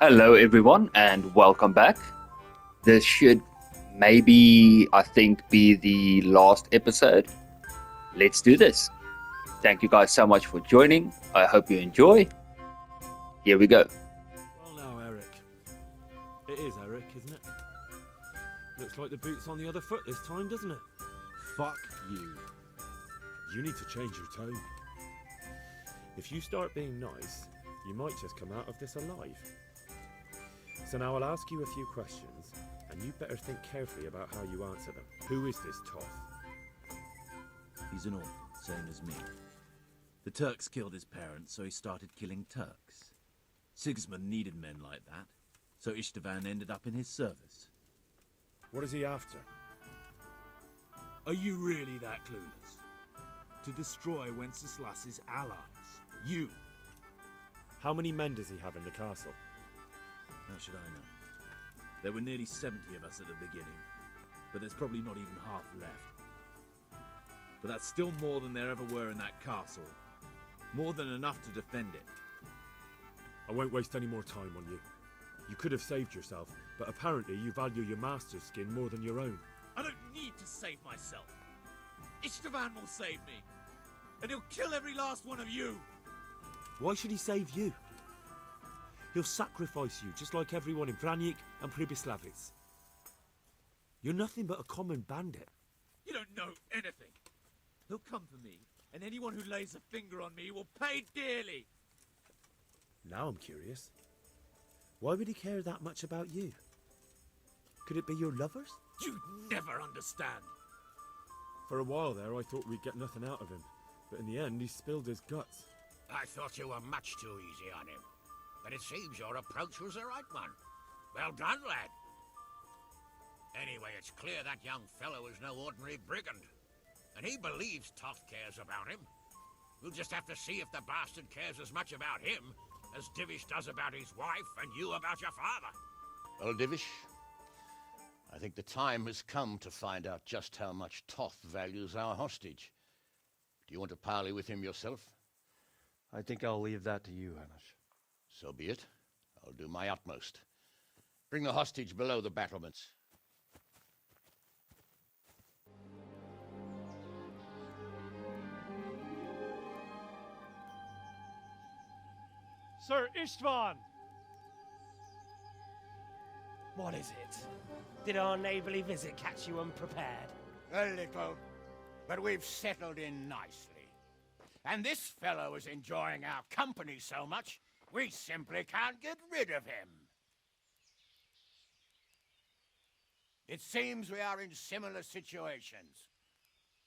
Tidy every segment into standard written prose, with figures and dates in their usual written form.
Hello, everyone, and welcome back. This should maybe, I think, be the last episode. Let's do this. Thank you guys so much for joining. I hope you enjoy. Here we go. Well now, Eric. It is Eric, isn't it? Looks like the boot's on the other foot this time, doesn't it? Fuck you. You need to change your tone. If you start being nice, you might just come out of this alive. So now I'll ask you a few questions, and you better think carefully about how you answer them. Who is this Toth? He's an orphan, same as me. The Turks killed his parents, so he started killing Turks. Sigismund needed men like that, so Istvan ended up in his service. What is he after? Are you really that clueless? To destroy Wenceslas's allies. You. How many men does he have in the castle? How should I know? There were nearly 70 of us at the beginning, but there's probably not even half left. But that's still more than there ever were in that castle. More than enough to defend it. I won't waste any more time on you. You could have saved yourself, but apparently you value your master's skin more than your own. I don't need to save myself. Istvan will save me. And he'll kill every last one of you. Why should he save you? He'll sacrifice you, just like everyone in Vranic and Pribyslavitz. You're nothing but a common bandit. You don't know anything. He'll come for me, and anyone who lays a finger on me will pay dearly. Now I'm curious. Why would he care that much about you? Could it be your lovers? You never understand. For a while there, I thought we'd get nothing out of him. But in the end, he spilled his guts. I thought you were much too easy on him. But it seems your approach was the right one. Well done, lad. Anyway, it's clear that young fellow is no ordinary brigand. And he believes Toth cares about him. We'll just have to see if the bastard cares as much about him as Divish does about his wife and you about your father. Well, Divish, I think the time has come to find out just how much Toth values our hostage. Do you want to parley with him yourself? I think I'll leave that to you, Hamish. So be it. I'll do my utmost. Bring the hostage below the battlements. Sir Istvan! What is it? Did our neighborly visit catch you unprepared? A little. But we've settled in nicely. And this fellow is enjoying our company so much, we simply can't get rid of him. It seems we are in similar situations.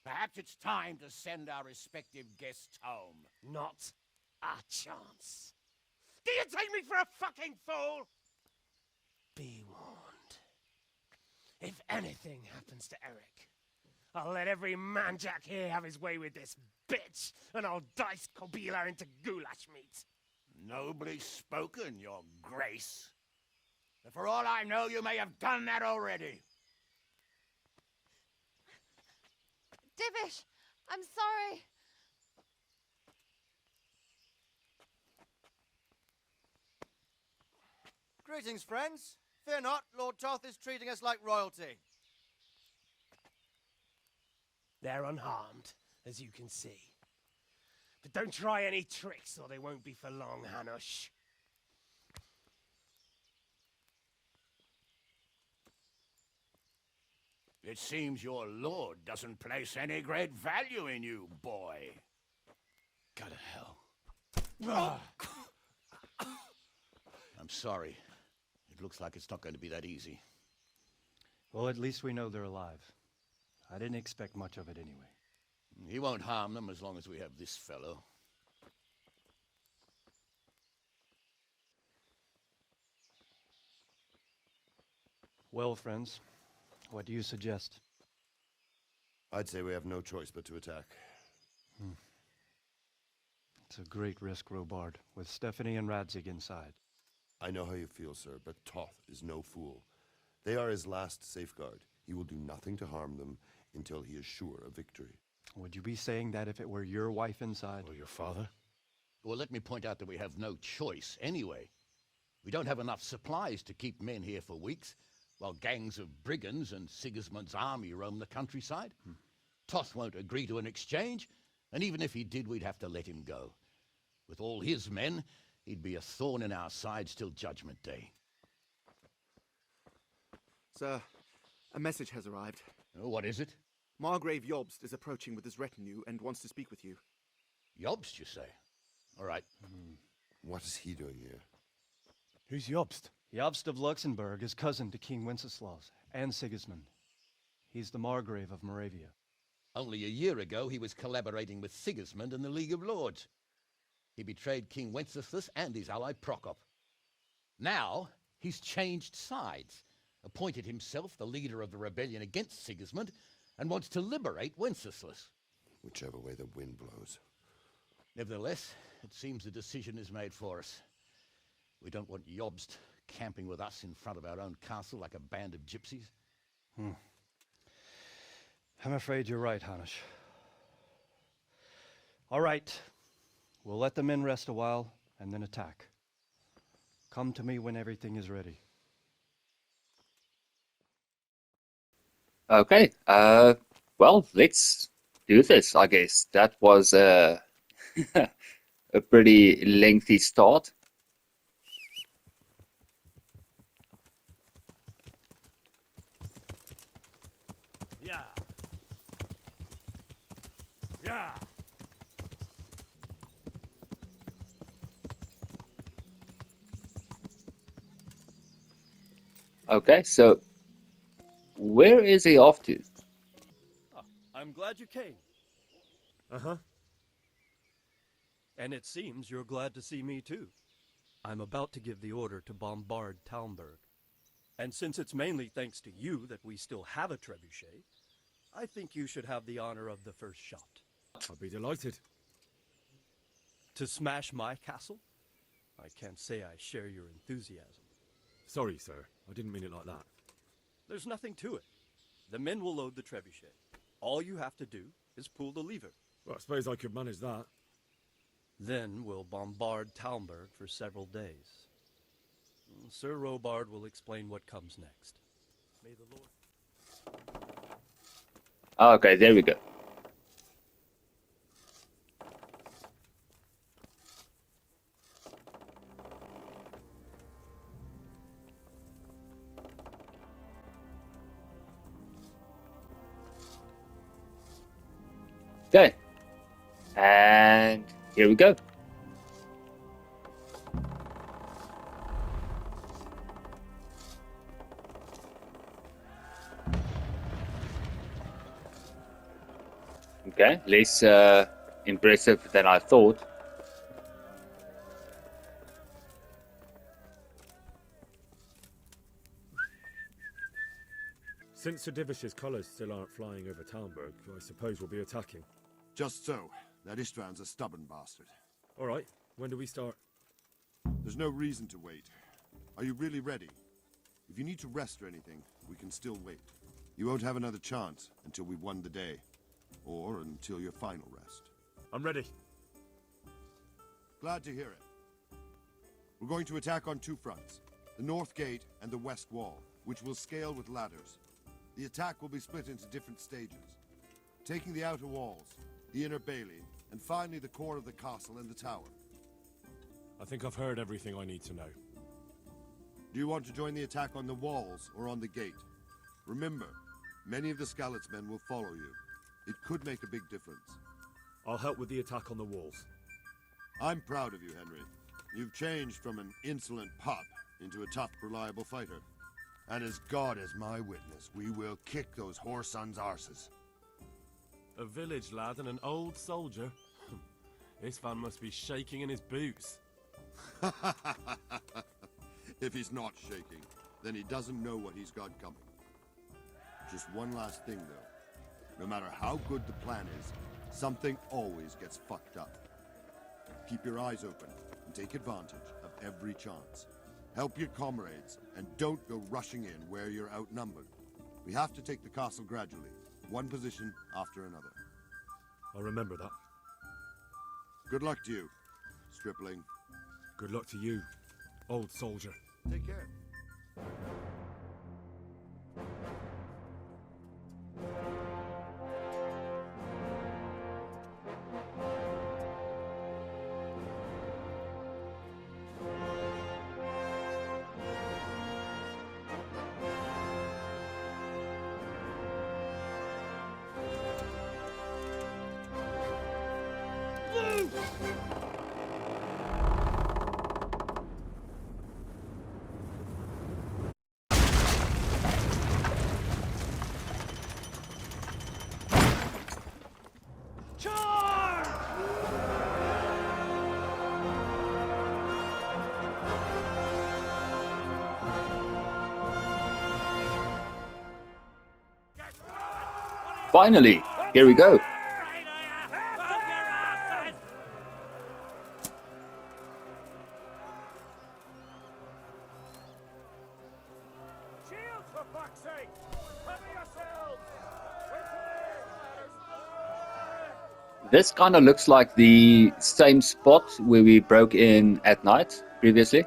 Perhaps it's time to send our respective guests home. Not a chance. Do you take me for a fucking fool? Be warned. If anything happens to Eric, I'll let every manjack here have his way with this bitch, and I'll dice Kobila into goulash meat. Nobly spoken, your grace. But for all I know, you may have done that already. Divish, I'm sorry. Greetings, friends. Fear not, Lord Toth is treating us like royalty. They're unharmed, as you can see. But don't try any tricks, or they won't be for long, Hanush. It seems your lord doesn't place any great value in you, boy. Go to hell. I'm sorry. It looks like it's not going to be that easy. Well, at least we know they're alive. I didn't expect much of it anyway. He won't harm them as long as we have this fellow. Well, friends, what do you suggest? I'd say we have no choice but to attack. It's a great risk, Robard, with Stephanie and Radzig inside. I know how you feel, sir, but Toth is no fool. They are his last safeguard. He will do nothing to harm them until he is sure of victory. Would you be saying that if it were your wife inside? Or your father? Well, let me point out that we have no choice anyway. We don't have enough supplies to keep men here for weeks, while gangs of brigands and Sigismund's army roam the countryside. Toth won't agree to an exchange, and even if he did, we'd have to let him go. With all his men, he'd be a thorn in our sides till Judgment Day. Sir, a message has arrived. Oh, what is it? Margrave Jobst is approaching with his retinue and wants to speak with you. Jobst, you say? All right. What is he doing here? Who's Jobst? Jobst of Luxembourg is cousin to King Wenceslaus and Sigismund. He's the Margrave of Moravia. Only a year ago, he was collaborating with Sigismund and the League of Lords. He betrayed King Wenceslas and his ally Prokop. Now, he's changed sides, appointed himself the leader of the rebellion against Sigismund, and wants to liberate Wenceslas. Whichever way the wind blows. Nevertheless, it seems the decision is made for us. We don't want Jobst camping with us in front of our own castle like a band of gypsies. I'm afraid you're right, Hanish. All right. We'll let the men rest a while and then attack. Come to me when everything is ready. Okay. Well, let's do this, I guess. That was a pretty lengthy start. Yeah. Yeah. Okay, so where is he off to? I'm glad you came. Uh-huh. And it seems you're glad to see me too. I'm about to give the order to bombard Talmberg. And since it's mainly thanks to you that we still have a trebuchet, I think you should have the honor of the first shot. I'd be delighted. To smash my castle? I can't say I share your enthusiasm. Sorry, sir. I didn't mean it like that. There's nothing to it. The men will load the trebuchet. All you have to do is pull the lever. Well, I suppose I could manage that. Then we'll bombard Talmberg for several days. Sir Robard will explain what comes next. May the Lord... Okay, there we go. Okay. And here we go. Okay, less impressive than I thought. Since Sir Divish's colours still aren't flying over Talmberg, I suppose we'll be attacking. Just so. That Istvand's a stubborn bastard. All right, when do we start? There's no reason to wait. Are you really ready? If you need to rest or anything, we can still wait. You won't have another chance until we've won the day. Or until your final rest. I'm ready. Glad to hear it. We're going to attack on two fronts. The north gate and the west wall, which will scale with ladders. The attack will be split into different stages. Taking the outer walls, the inner bailey, and finally the core of the castle and the tower. I think I've heard everything I need to know. Do you want to join the attack on the walls or on the gate? Remember, many of the Skalitz men will follow you. It could make a big difference. I'll help with the attack on the walls. I'm proud of you, Henry. You've changed from an insolent pup into a tough, reliable fighter. And as God is my witness, we will kick those whore sons' arses. A village lad and an old soldier? This fan must be shaking in his boots. If he's not shaking, then he doesn't know what he's got coming. Just one last thing, though. No matter how good the plan is, something always gets fucked up. Keep your eyes open and take advantage of every chance. Help your comrades, and don't go rushing in where you're outnumbered. We have to take the castle gradually, one position after another. I'll remember that. Good luck to you, stripling. Good luck to you, old soldier. Take care. Finally, here we go. This kind of looks like the same spot where we broke in at night previously.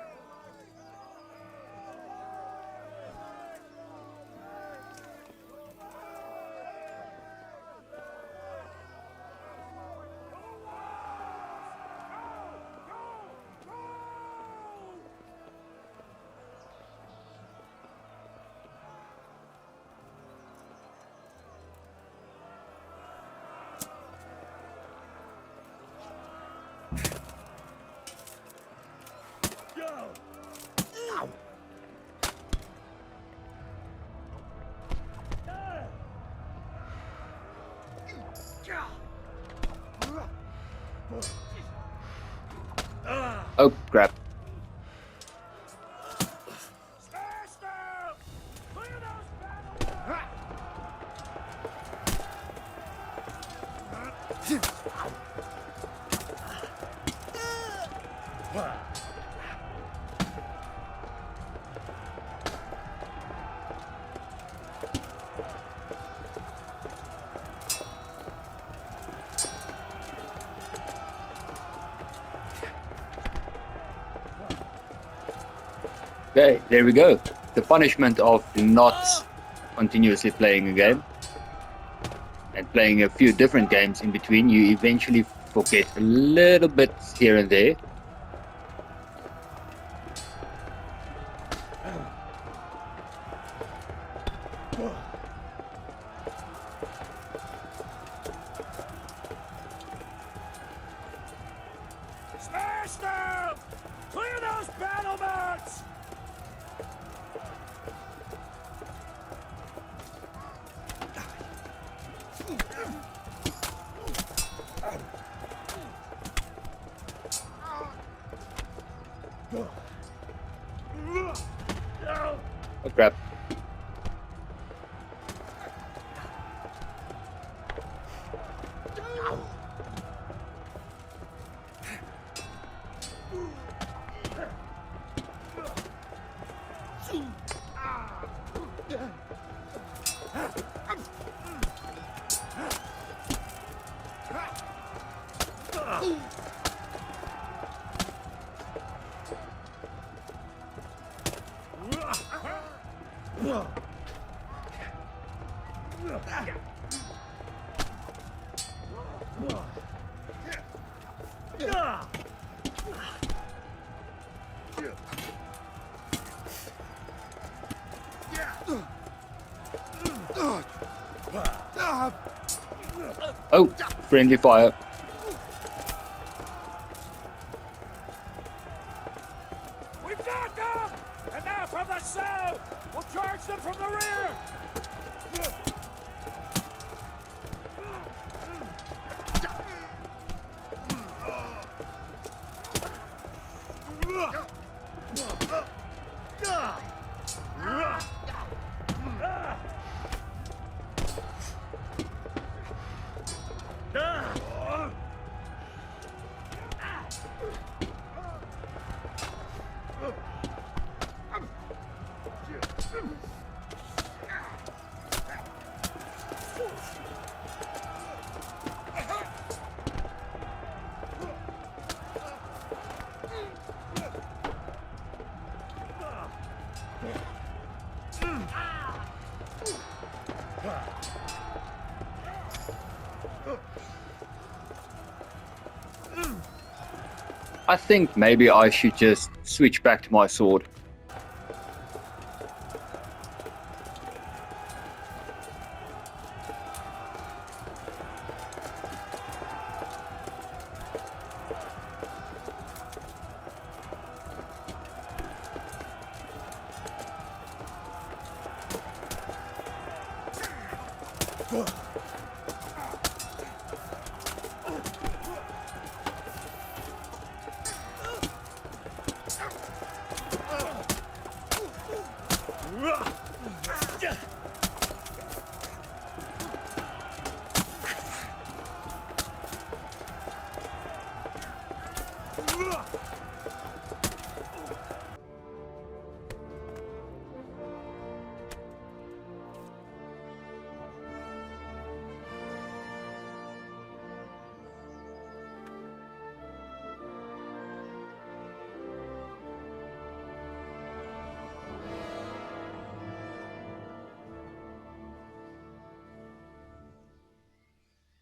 Oh, crap. Okay, there we go. The punishment of not continuously playing a game and playing a few different games in between, you eventually forget a little bit here and there. Smash them! Clear those battle mats! Oh, crap. Oh, friendly fire. We've got them! And now from the south! We'll charge them from the rear! I think maybe I should just switch back to my sword.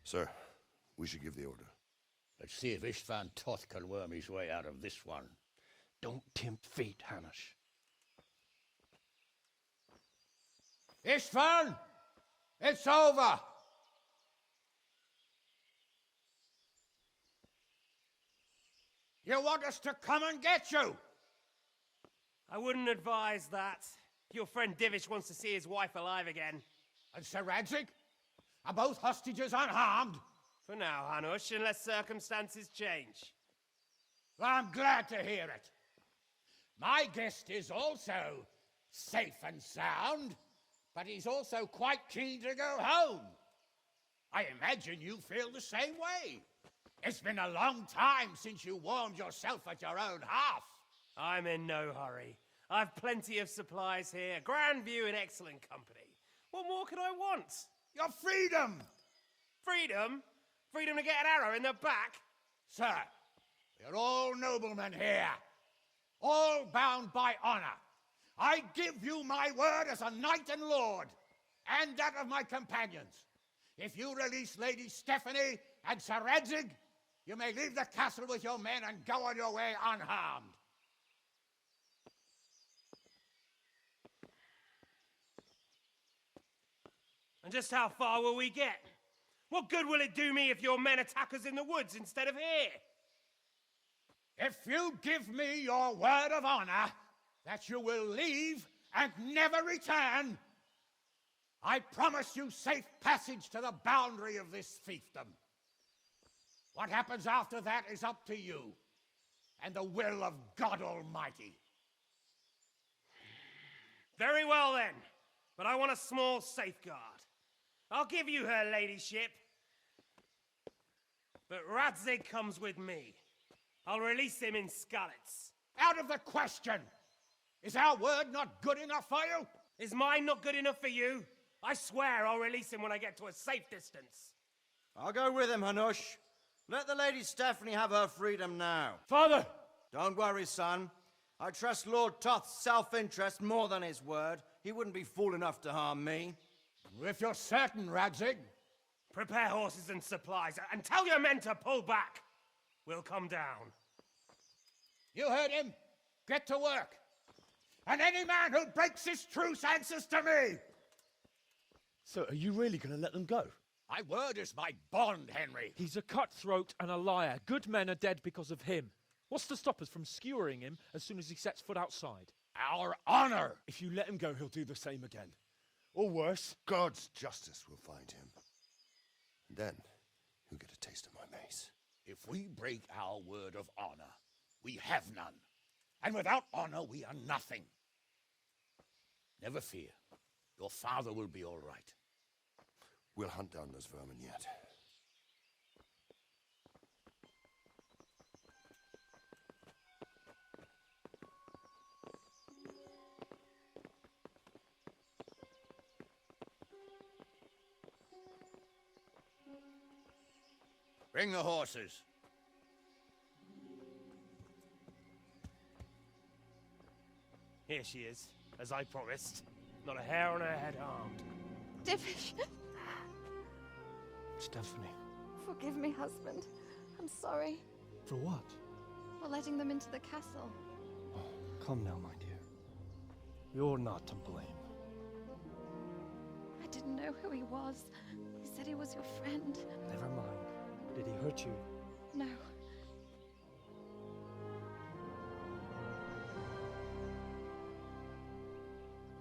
Sir, we should give the order. Let's see if Istvan Toth can worm his way out of this one. Don't tempt fate, Hanush. Istvan! It's over! You want us to come and get you? I wouldn't advise that. Your friend Divish wants to see his wife alive again. And Sir Radzig? Are both hostages unharmed? For now, Hanush, unless circumstances change. Well, I'm glad to hear it. My guest is also safe and sound, but he's also quite keen to go home. I imagine you feel the same way. It's been a long time since you warmed yourself at your own hearth. I'm in no hurry. I've plenty of supplies here, grand view and excellent company. What more could I want? Your freedom! Freedom? Freedom to get an arrow in the back? Sir, we're all noblemen here, all bound by honor. I give you my word as a knight and lord, and that of my companions. If you release Lady Stephanie and Sir Radzig, you may leave the castle with your men and go on your way unharmed. And just how far will we get? What good will it do me if your men attack us in the woods instead of here? If you give me your word of honor that you will leave and never return, I promise you safe passage to the boundary of this fiefdom. What happens after that is up to you and the will of God Almighty. Very well then, but I want a small safeguard. I'll give you her ladyship, but Radzig comes with me. I'll release him in Skalitz. Out of the question! Is our word not good enough for you? Is mine not good enough for you? I swear I'll release him when I get to a safe distance. I'll go with him, Hanush. Let the Lady Stephanie have her freedom now. Father! Don't worry, son. I trust Lord Toth's self-interest more than his word. He wouldn't be fool enough to harm me. If you're certain, Radzig. Prepare horses and supplies, and tell your men to pull back. We'll come down. You heard him. Get to work. And any man who breaks his truce answers to me. So are you really going to let them go? My word is my bond, Henry. He's a cutthroat and a liar. Good men are dead because of him. What's to stop us from skewering him as soon as he sets foot outside? Our honor. If you let him go, he'll do the same again. Or worse. God's justice will find him. And then he'll get a taste of my mace. If we break our word of honor, we have none. And without honor, we are nothing. Never fear. Your father will be all right. We'll hunt down those vermin yet. Bring the horses. Here she is, as I promised. Not a hair on her head harmed. Divish. Stephanie. Forgive me, husband. I'm sorry. For what? The for letting them into the castle. Oh, come now, my dear. You're not to blame. I didn't know who he was. He said he was your friend. Never mind. Did he hurt you? No.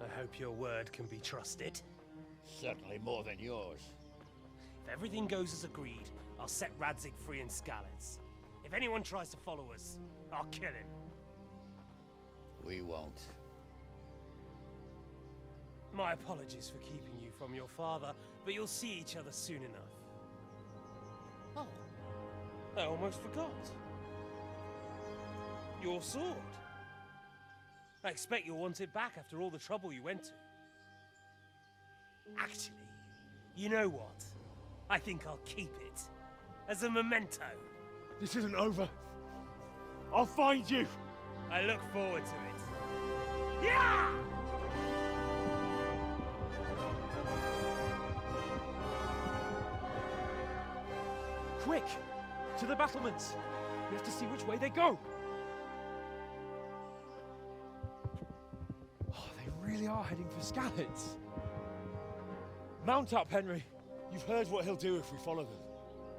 I hope your word can be trusted. Certainly more than yours. If everything goes as agreed, I'll set Radzig free in Skalitz. If anyone tries to follow us, I'll kill him. We won't. My apologies for keeping you from your father, but you'll see each other soon enough. Oh, I almost forgot. Your sword. I expect you'll want it back after all the trouble you went to. Actually, you know what? I think I'll keep it. As a memento. This isn't over. I'll find you. I look forward to it. Yeah! Quick! To the battlements! We have to see which way they go! Oh, they really are heading for Skalitz. Mount up, Henry. You've heard what he'll do if we follow them.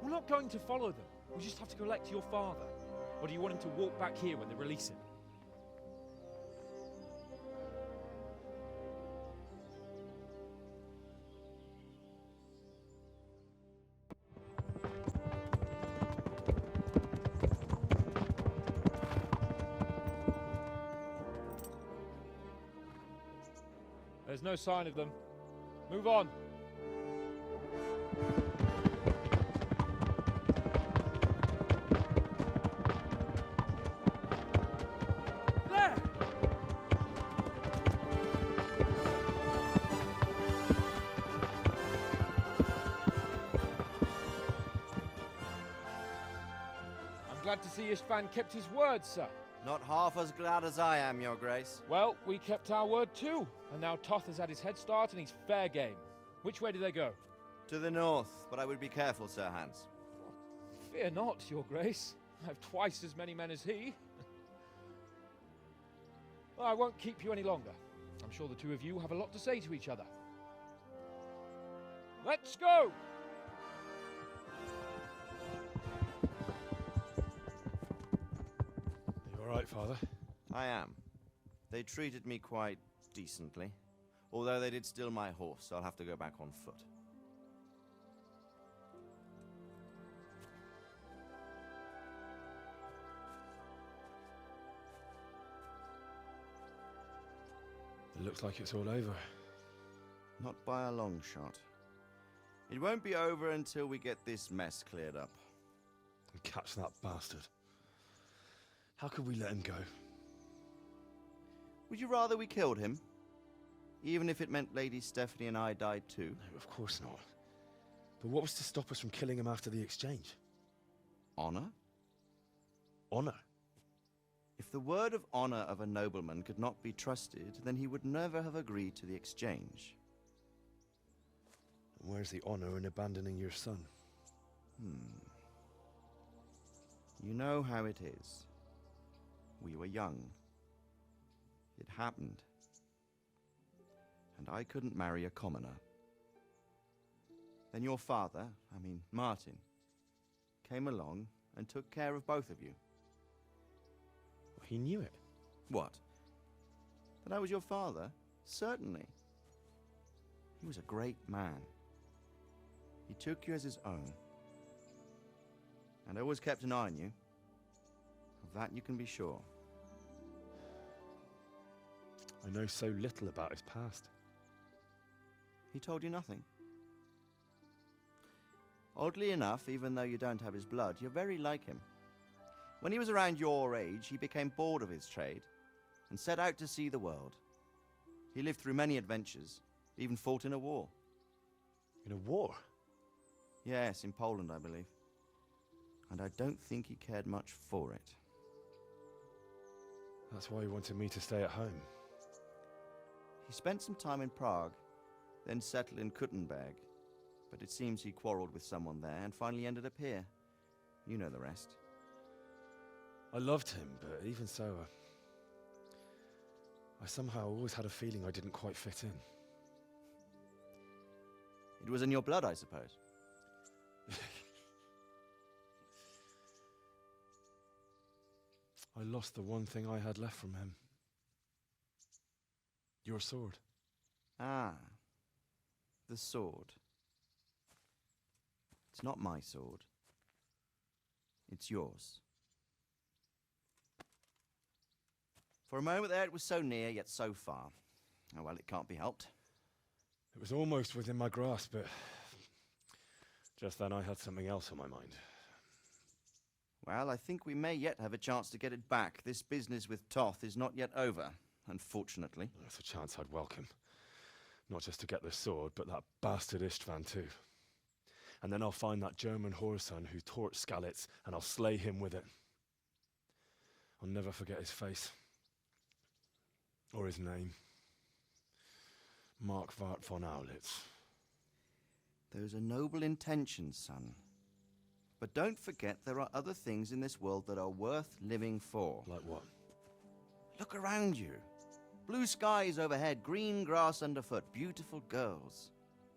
We're not going to follow them. We just have to collect your father. Or do you want him to walk back here when they release him? There's no sign of them. Move on. There! I'm glad to see Istvan kept his word, sir. Not half as glad as I am, Your Grace. Well, we kept our word too. And now Toth has had his head start and he's fair game. Which way do they go? To the north, but I would be careful, Sir Hans. Fear not, Your Grace. I have twice as many men as he. Well, I won't keep you any longer. I'm sure the two of you have a lot to say to each other. Let's go! You all right, Father? I am. They treated me quite decently. Although they did steal my horse, so I'll have to go back on foot. It looks like it's all over. Not by a long shot. It won't be over until we get this mess cleared up. And catch that bastard. How could we let him go? Would you rather we killed him? Even if it meant Lady Stephanie and I died too? No, of course not. But what was to stop us from killing him after the exchange? Honor? Honor? If the word of honor of a nobleman could not be trusted, then he would never have agreed to the exchange. And where's the honor in abandoning your son? You know how it is. We were young. It happened. And I couldn't marry a commoner. Then your father, Martin, came along and took care of both of you. He knew it. What? That I was your father? Certainly. He was a great man. He took you as his own. And always kept an eye on you. Of that you can be sure. I know so little about his past. He told you nothing? Oddly enough, even though you don't have his blood, you're very like him. When he was around your age, he became bored of his trade and set out to see the world. He lived through many adventures, even fought in a war. In a war? Yes, in Poland, I believe. And I don't think he cared much for it. That's why he wanted me to stay at home. He spent some time in Prague, then settled in Kuttenberg. But it seems he quarreled with someone there and finally ended up here. You know the rest. I loved him, but even so, I somehow always had a feeling I didn't quite fit in. It was in your blood, I suppose. I lost the one thing I had left from him. Your sword. Ah, the sword. It's not my sword. It's yours. For a moment there, it was so near, yet so far. Oh well, it can't be helped. It was almost within my grasp, but just then I had something else on my mind. Well, I think we may yet have a chance to get it back. This business with Toth is not yet over, unfortunately. That's a chance I'd welcome. Not just to get the sword, but that bastard Istvan too. And then I'll find that German whoreson who torched Skalitz, and I'll slay him with it. I'll never forget his face. Or his name. Mark Vart von Aulitz. Those are noble intentions, son. But don't forget there are other things in this world that are worth living for. Like what? Look around you. Blue skies overhead, green grass underfoot, beautiful girls.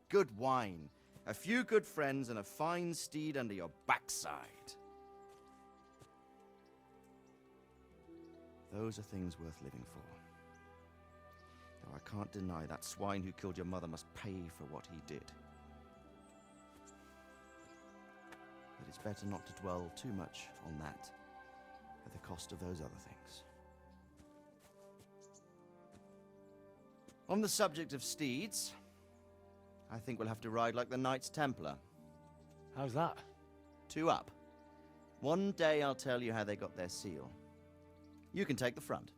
Good wine, a few good friends, and a fine steed under your backside. Those are things worth living for. Though I can't deny that swine who killed your mother must pay for what he did. But it's better not to dwell too much on that at the cost of those other things. On the subject of steeds, I think we'll have to ride like the Knights Templar. How's that? 2 up. One day I'll tell you how they got their seal. You can take the front.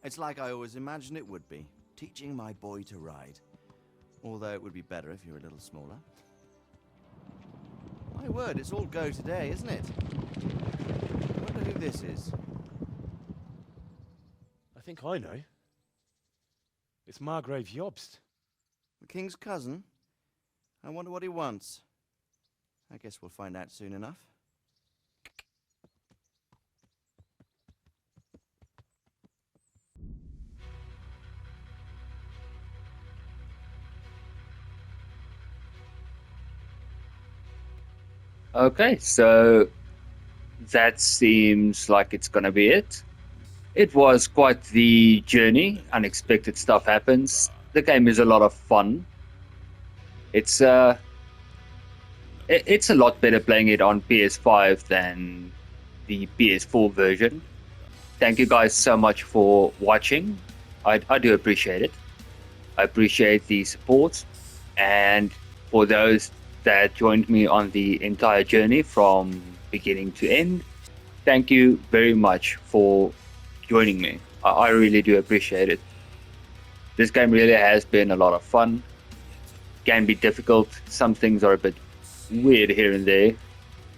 It's like I always imagined it would be, teaching my boy to ride. Although it would be better if you were a little smaller. My word, it's all go today, isn't it? I wonder who this is. I think I know. It's Margrave Jobst. The king's cousin? I wonder what he wants. I guess we'll find out soon enough. Okay, so that seems like it's gonna be it. It was quite the journey. Unexpected stuff happens. The game is a lot of fun. It's a lot better playing it on PS5 than the PS4 version. Thank you guys so much for watching. I do appreciate it. I appreciate the support, and for those that joined me on the entire journey from beginning to end, thank you very much for joining me. I really do appreciate it. This game really has been a lot of fun. Can be difficult. Some things are a bit weird here and there,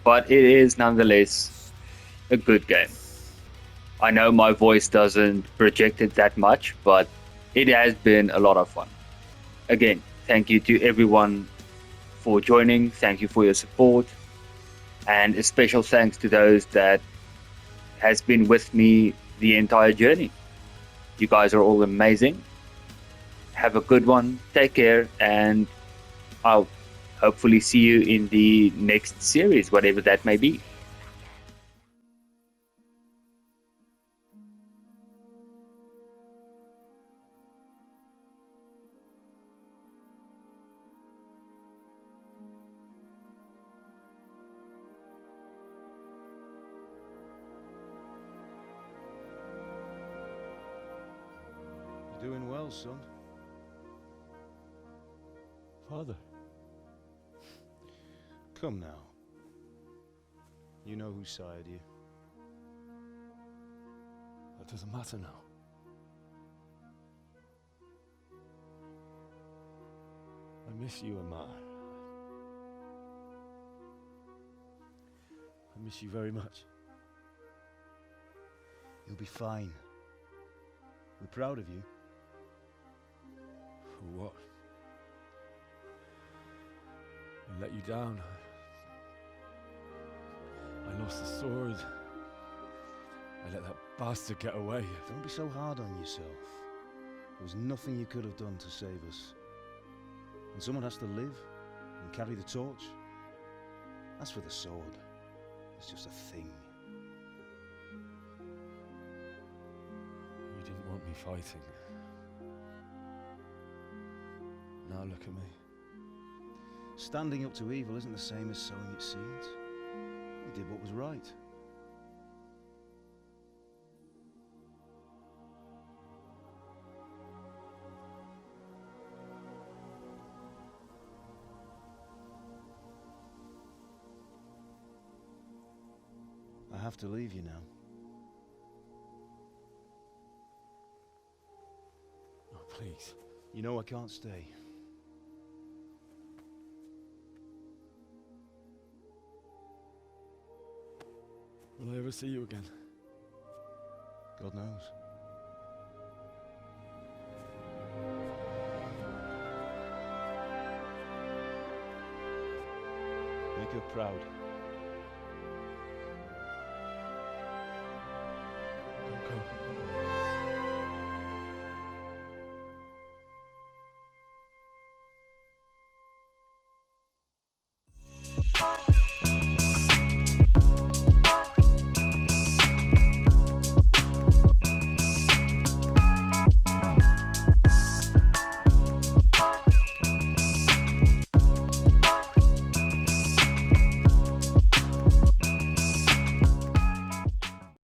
but it is nonetheless a good game. I know my voice doesn't project it that much, but it has been a lot of fun. Again, thank you to everyone for joining. Thank you for your support, and a special thanks to those that has been with me the entire journey. You guys are all amazing. Have a good one. Take care, and I'll hopefully see you in the next series, whatever that may be. You're doing well, son. Father. Come now. You know who sired you. That doesn't matter now. I miss you, Amar. I miss you very much. You'll be fine. We're proud of you. For what? let you down. I lost the sword. I let that bastard get away. Don't be so hard on yourself. There was nothing you could have done to save us. And someone has to live and carry the torch. As for the sword, it's just a thing. You didn't want me fighting. Now look at me. Standing up to evil isn't the same as sowing its seeds. You did what was right. I have to leave you now. Oh, please. You know I can't stay. Will I ever see you again? God knows. Make her proud. Don't go.